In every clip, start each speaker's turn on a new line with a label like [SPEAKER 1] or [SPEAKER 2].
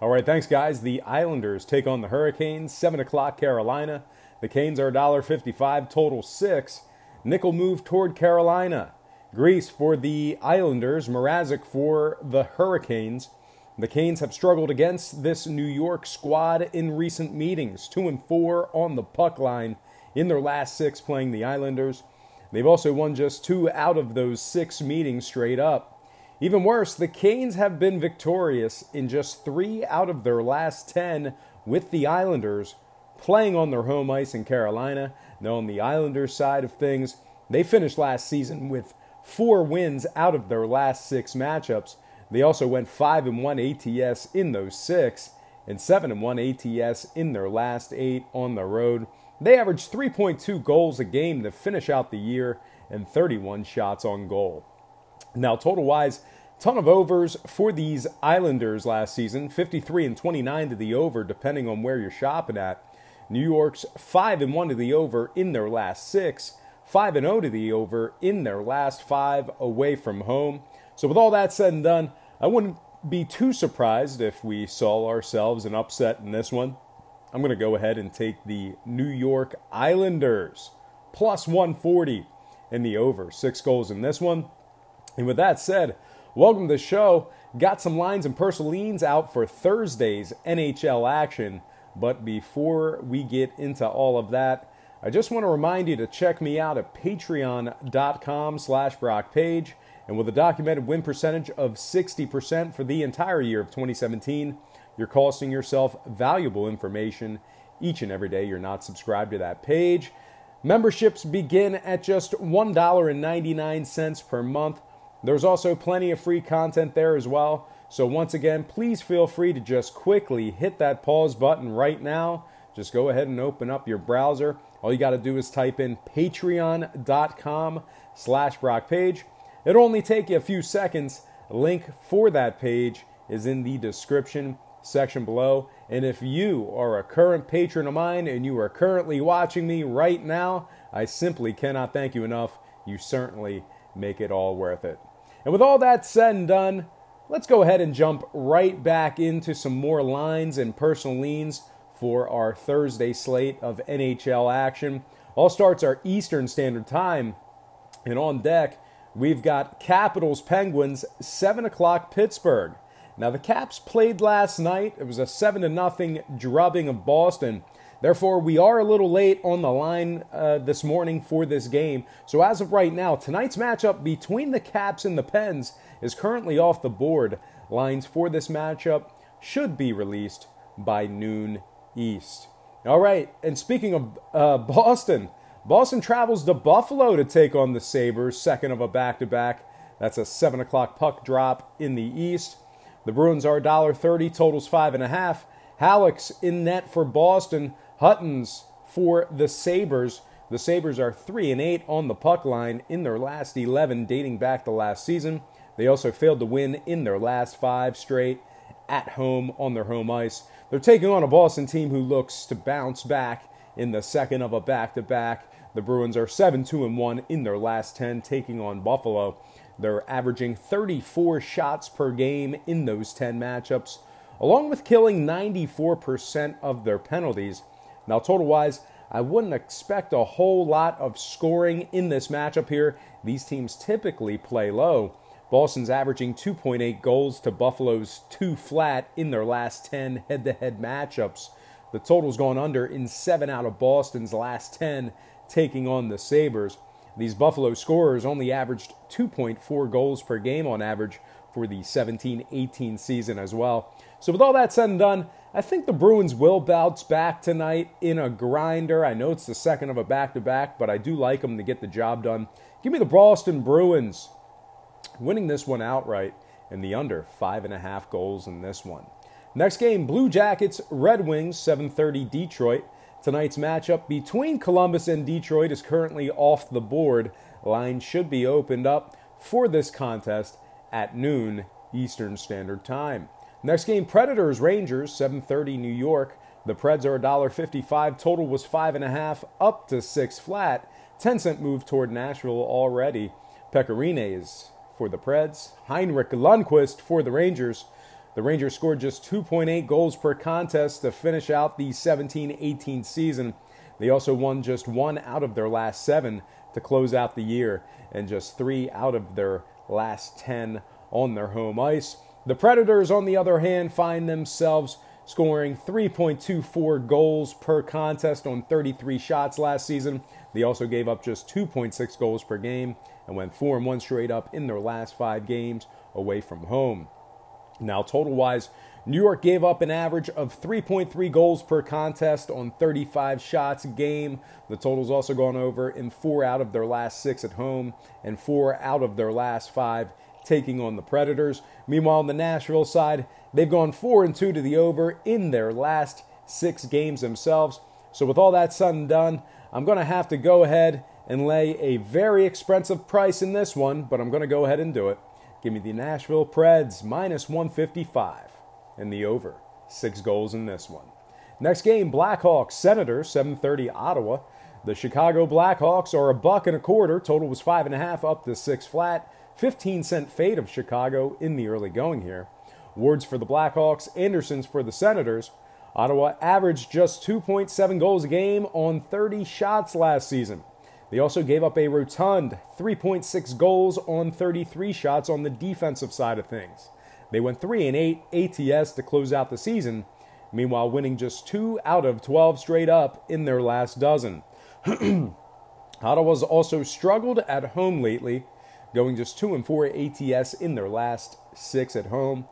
[SPEAKER 1] All right, thanks, guys. The Islanders take on the Hurricanes, 7 o'clock Carolina. The Canes are $1.55, total 6. Nickel move toward Carolina. Grease for the Islanders, Mrazek for the Hurricanes. The Canes have struggled against this New York squad in recent meetings, 2-4 on the puck line in their last 6 playing the Islanders. They've also won just 2 out of those 6 meetings straight up. Even worse, the Canes have been victorious in just 3 out of their last 10 with the Islanders playing on their home ice in Carolina. Now, on the Islanders side of things, they finished last season with 4 wins out of their last 6 matchups. They also went 5-1 ATS in those 6 and 7-1 ATS in their last 8 on the road. They averaged 3.2 goals a game to finish out the year and 31 shots on goal. Now, total-wise, ton of overs for these Islanders last season, 53 and 29 to the over, depending on where you're shopping at. New York's 5-1 to the over in their last 6, 5-0 to the over in their last 5 away from home. So with all that said and done, I wouldn't be too surprised if we saw ourselves an upset in this one. I'm going to go ahead and take the New York Islanders, plus 140 in the over. 6 goals in this one. And with that said, welcome to the show. Got some lines and personal leans out for Thursday's NHL action. But before we get into all of that, I just want to remind you to check me out at patreon.com/BrockPage. And with a documented win percentage of 60% for the entire year of 2017, you're costing yourself valuable information each and every day you're not subscribed to that page. Memberships begin at just $1.99 per month. There's also plenty of free content there as well. So once again, please feel free to just quickly hit that pause button right now. Just go ahead and open up your browser. All you got to do is type in patreon.com/BrockPage. It'll only take you a few seconds. A link for that page is in the description section below. And if you are a current patron of mine and you are currently watching me right now, I simply cannot thank you enough. You certainly make it all worth it. And with all that said and done, let's go ahead and jump right back into some more lines and personal leans for our Thursday slate of NHL action. All starts are Eastern Standard Time. And on deck, we've got Capitals Penguins, 7 o'clock Pittsburgh. Now, the Caps played last night. It was a 7-0 drubbing of Boston. Therefore, we are a little late on the line this morning for this game. So as of right now, tonight's matchup between the Caps and the Pens is currently off the board. Lines for this matchup should be released by noon East. All right, and speaking of Boston travels to Buffalo to take on the Sabres, second of a back-to-back. That's a 7 o'clock puck drop in the East. The Bruins are $1.30, totals 5.5. Halleck's in net for Boston. Hutton's for the Sabres. The Sabres are 3-8 on the puck line in their last 11 dating back to last season. They also failed to win in their last 5 straight at home on their home ice. They're taking on a Boston team who looks to bounce back in the second of a back-to-back. The Bruins are 7-2-1 in their last 10 taking on Buffalo. They're averaging 34 shots per game in those 10 matchups, along with killing 94% of their penalties. Now, total-wise, I wouldn't expect a whole lot of scoring in this matchup here. These teams typically play low. Boston's averaging 2.8 goals to Buffalo's 2 flat in their last 10 head-to-head matchups. The total's gone under in 7 out of Boston's last 10, taking on the Sabres. These Buffalo scorers only averaged 2.4 goals per game on average for the 17-18 season as well. So with all that said and done, I think the Bruins will bounce back tonight in a grinder. I know it's the second of a back-to-back, but I do like them to get the job done. Give me the Boston Bruins winning this one outright and the under 5.5 goals in this one. Next game, Blue Jackets, Red Wings, 7:30 Detroit. Tonight's matchup between Columbus and Detroit is currently off the board. Line should be opened up for this contest at noon Eastern Standard Time. Next game, Predators, Rangers, 7:30 New York. The Preds are $1.55. Total was 5.5, up to 6 flat. 10-cent move toward Nashville already. Pecorine is for the Preds. Heinrich Lundqvist for the Rangers. The Rangers scored just 2.8 goals per contest to finish out the 17-18 season. They also won just 1 out of their last 7 to close out the year, and just 3 out of their last 10 on their home ice. The Predators, on the other hand, find themselves scoring 3.24 goals per contest on 33 shots last season. They also gave up just 2.6 goals per game and went 4-1 straight up in their last 5 games away from home. Now, total-wise, New York gave up an average of 3.3 goals per contest on 35 shots a game. The total's also gone over in 4 out of their last 6 at home and 4 out of their last 5 taking on the Predators. Meanwhile, on the Nashville side, they've gone 4-2 to the over in their last 6 games themselves. So with all that said and done, I'm going to have to go ahead and lay a very expensive price in this one, but I'm going to go ahead and do it. Give me the Nashville Preds minus 155 and the over. 6 goals in this one. Next game, Blackhawks Senators, 7:30 Ottawa. The Chicago Blackhawks are $1.25. Total was 5.5 up to 6 flat. 15-cent fade of Chicago in the early going here. Wards for the Blackhawks, Andersons for the Senators. Ottawa averaged just 2.7 goals a game on 30 shots last season. They also gave up a rotund 3.6 goals on 33 shots on the defensive side of things. They went 3-8 ATS to close out the season, meanwhile winning just 2 out of 12 straight up in their last dozen. Ottawa's also struggled at home lately, going just 2-4 ATS in their last 6 at home,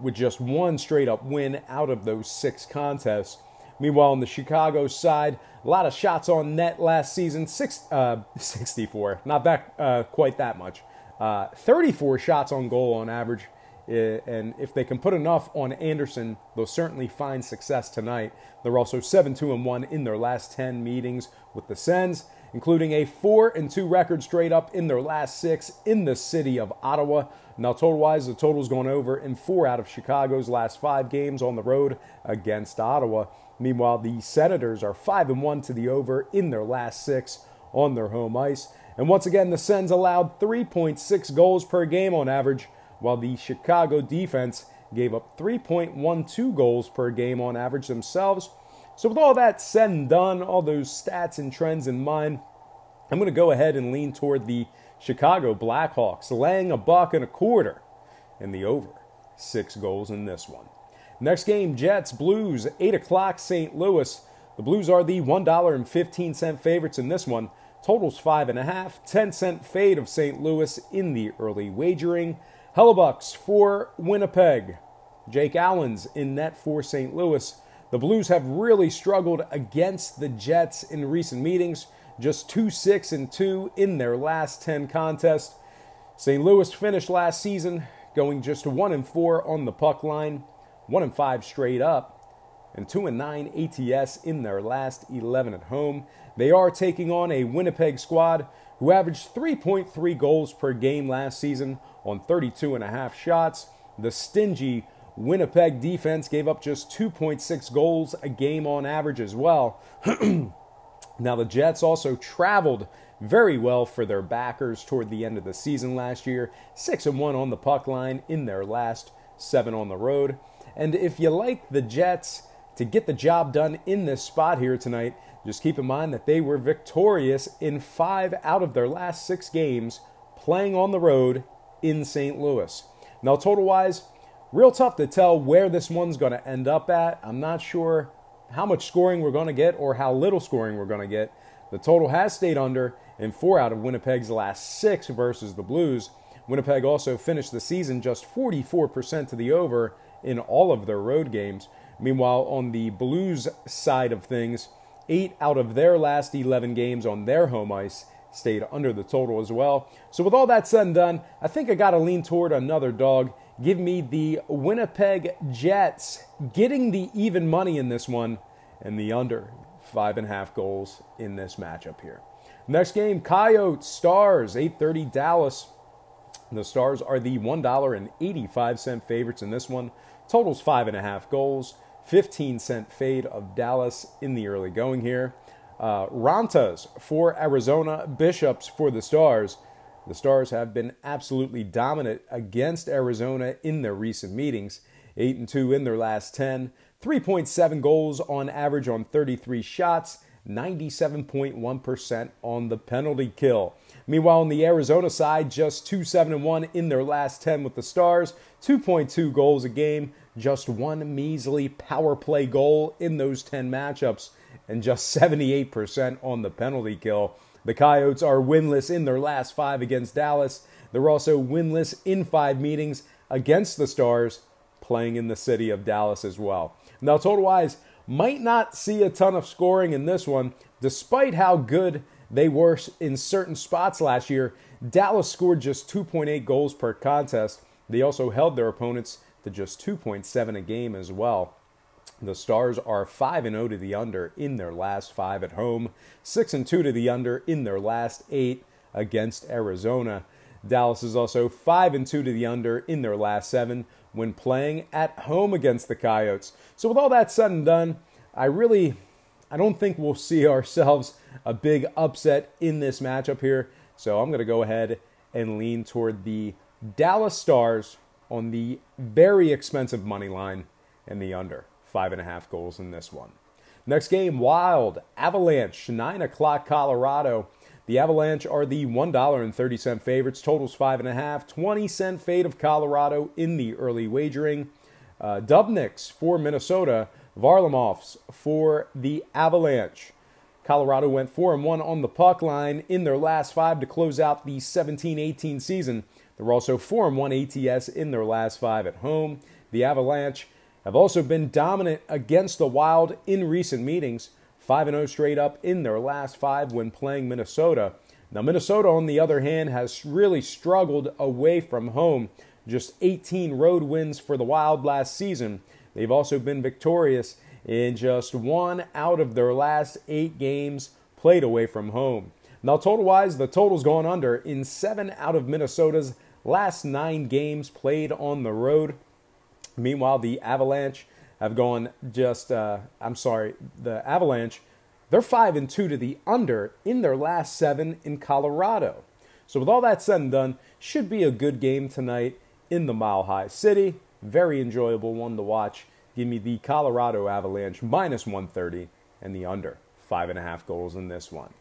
[SPEAKER 1] with just 1 straight-up win out of those 6 contests. Meanwhile, on the Chicago side, a lot of shots on net last season, 64, not that quite that much. 34 shots on goal on average, and if they can put enough on Anderson, they'll certainly find success tonight. They're also 7-2-1 in their last 10 meetings with the Sens, including a 4-2 record straight up in their last 6 in the city of Ottawa. Now, total-wise, the total's gone over in 4 out of Chicago's last 5 games on the road against Ottawa. Meanwhile, the Senators are 5-1 to the over in their last 6 on their home ice. And once again, the Sens allowed 3.6 goals per game on average, while the Chicago defense gave up 3.12 goals per game on average themselves. So with all that said and done, all those stats and trends in mind, I'm going to go ahead and lean toward the Chicago Blackhawks, laying $1.25 in the over. 6 goals in this one. Next game, Jets, Blues, 8 o'clock, St. Louis. The Blues are the $1.15 favorites in this one. Totals 5.5, 10-cent fade of St. Louis in the early wagering. Hellebucks for Winnipeg. Jake Allen's in net for St. Louis. The Blues have really struggled against the Jets in recent meetings. Just 2-6-2 in their last 10 contests. St. Louis finished last season going just 1-4 on the puck line. 1-5 straight up, and 2-9 ATS in their last 11 at home. They are taking on a Winnipeg squad who averaged 3.3 goals per game last season on 32.5 shots. The stingy Winnipeg defense gave up just 2.6 goals a game on average as well. Now, the Jets also traveled very well for their backers toward the end of the season last year. 6-1 on the puck line in their last 7 on the road. And if you like the Jets to get the job done in this spot here tonight, just keep in mind that they were victorious in 5 out of their last 6 games playing on the road in St. Louis. Now, total-wise, real tough to tell where this one's going to end up at. I'm not sure how much scoring we're going to get or how little scoring we're going to get. The total has stayed under in 4 out of Winnipeg's last 6 versus the Blues. Winnipeg also finished the season just 44% to the over in all of their road games. Meanwhile, on the Blues side of things, 8 out of their last 11 games on their home ice stayed under the total as well. So with all that said and done, I think I got to lean toward another dog. Give me the Winnipeg Jets getting the even money in this one and the under 5.5 goals in this matchup here. Next game, Coyotes, Stars, 8:30 Dallas. The Stars are the $1.85 favorites in this one. Totals 5.5 goals. 15-cent fade of Dallas in the early going here. Rantas for Arizona. Bishops for the Stars. The Stars have been absolutely dominant against Arizona in their recent meetings. 8-2 in their last 10, 3.7 goals on average on 33 shots, 97.1% on the penalty kill. Meanwhile, on the Arizona side, just 2-7-1 in their last 10 with the Stars, 2.2 goals a game, just one measly power play goal in those 10 matchups, and just 78% on the penalty kill. The Coyotes are winless in their last 5 against Dallas. They're also winless in 5 meetings against the Stars, playing in the city of Dallas as well. Now, total-wise, might not see a ton of scoring in this one. Despite how good they were in certain spots last year, Dallas scored just 2.8 goals per contest. They also held their opponents to just 2.7 a game as well. The Stars are 5-0 to the under in their last 5 at home, 6-2 to the under in their last 8 against Arizona. Dallas is also 5-2 to the under in their last 7 when playing at home against the Coyotes. So with all that said and done, I don't think we'll see ourselves a big upset in this matchup here. So I'm going to go ahead and lean toward the Dallas Stars on the very expensive money line and the under 5.5 goals in this one. Next game, Wild Avalanche, 9 o'clock Colorado. The Avalanche are the $1.30 favorites. Totals 5.5. 20-cent fade of Colorado in the early wagering. Dubnyks for Minnesota. Varlamovs for the Avalanche. Colorado went 4-1 on the puck line in their last 5 to close out the 17-18 season. They're also 4-1 ATS in their last 5 at home. The Avalanche have also been dominant against the Wild in recent meetings. 5-0 straight up in their last 5 when playing Minnesota. Now, Minnesota, on the other hand, has really struggled away from home. Just 18 road wins for the Wild last season. They've also been victorious in just 1 out of their last 8 games played away from home. Now, total-wise, the total's gone under in 7 out of Minnesota's last 9 games played on the road. Meanwhile, the Avalanche have gone the Avalanche, they're 5-2 to the under in their last 7 in Colorado. So with all that said and done, should be a good game tonight in the Mile High City. Very enjoyable one to watch. Give me the Colorado Avalanche minus 130 and the under 5.5 goals in this one.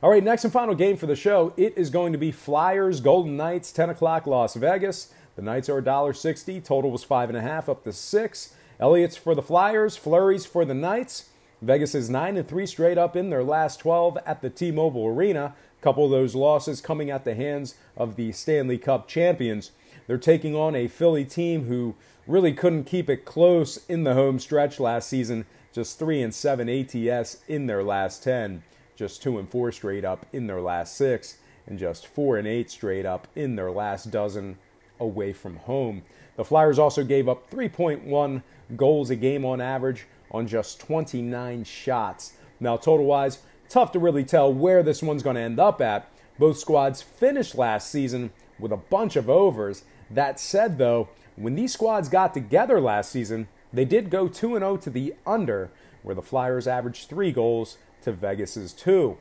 [SPEAKER 1] All right, next and final game for the show. It is going to be Flyers Golden Knights, 10 o'clock Las Vegas. The Knights are $1.60. Total was 5.5 up to 6. Elliott's for the Flyers, Fleury's for the Knights. Vegas is 9-3 straight up in their last 12 at the T-Mobile Arena. A couple of those losses coming at the hands of the Stanley Cup champions. They're taking on a Philly team who really couldn't keep it close in the home stretch last season. Just 3-7 ATS in their last 10. Just 2-4 straight up in their last 6. And just 4-8 straight up in their last dozen away from home. The Flyers also gave up 3.1 goals a game on average on just 29 shots. Now, total-wise, tough to really tell where this one's going to end up at. Both squads finished last season with a bunch of overs. That said, though, when these squads got together last season, they did go 2-0 to the under, where the Flyers averaged 3 goals to Vegas's 2.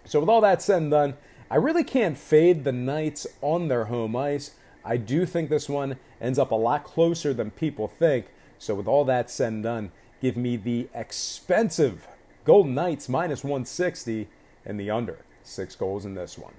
[SPEAKER 1] So with all that said and done, I really can't fade the Knights on their home ice. I do think this one ends up a lot closer than people think. So with all that said and done, give me the expensive Golden Knights minus 160 and the under 6 goals in this one.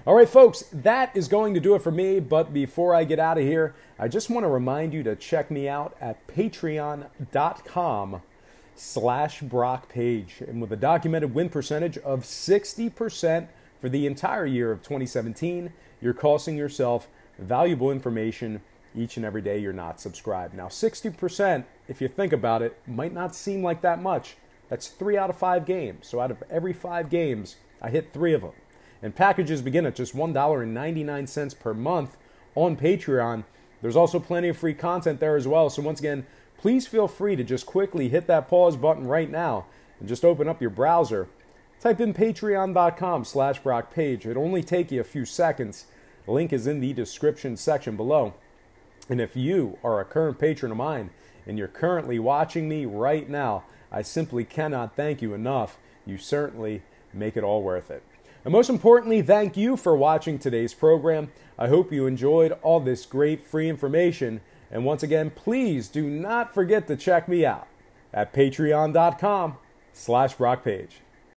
[SPEAKER 1] All right, folks, that is going to do it for me. But before I get out of here, I just want to remind you to check me out at patreon.com/BrockPage. And with a documented win percentage of 60% for the entire year of 2017, you're costing yourself valuable information each and every day you're not subscribed. Now, 60%, if you think about it, might not seem like that much. That's 3 out of 5 games. So out of every 5 games, I hit 3 of them. And packages begin at just $1.99 per month on Patreon. There's also plenty of free content there as well. So once again, please feel free to just quickly hit that pause button right now and just open up your browser. Type in patreon.com/BrockPage. It'll only take you a few seconds. The link is in the description section below. And if you are a current patron of mine and you're currently watching me right now, I simply cannot thank you enough. You certainly make it all worth it. And most importantly, thank you for watching today's program. I hope you enjoyed all this great free information. And once again, please do not forget to check me out at patreon.com/BrockPage.